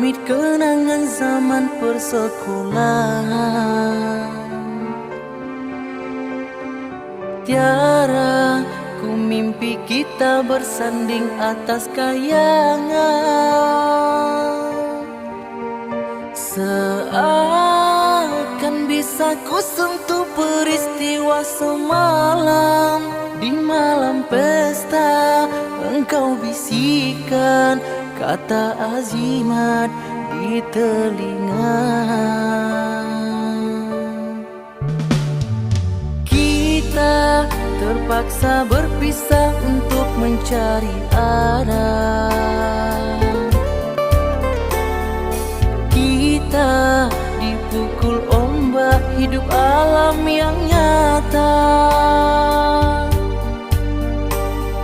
rumit kenangan zaman persekolahan. Tiara, ku mimpi kita bersanding atas kayangan. Seakan bisa ku sentuh peristiwa semalam. Di malam pesta engkau bisikan kata azimat di telinga. Kita terpaksa berpisah untuk mencari arah. Kita dipukul ombak hidup alam yang nyata.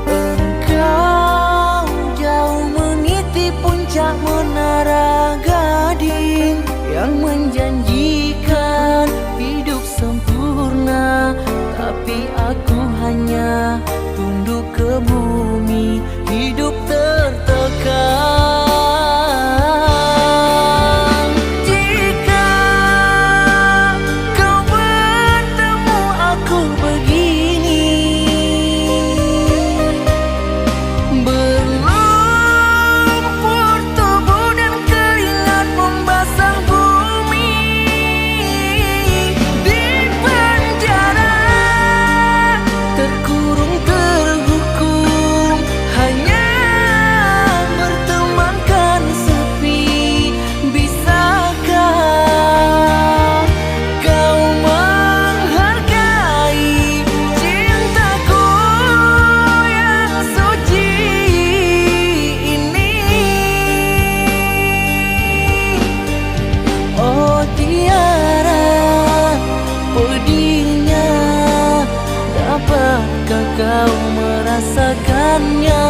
Engkau jauh meniti puncak menara gading yang menjanjikan hidup sempurna, tapi aku hanya tunduk ke bumi, hidup tertekan. Pedihnya, dapatkah kau merasakannya?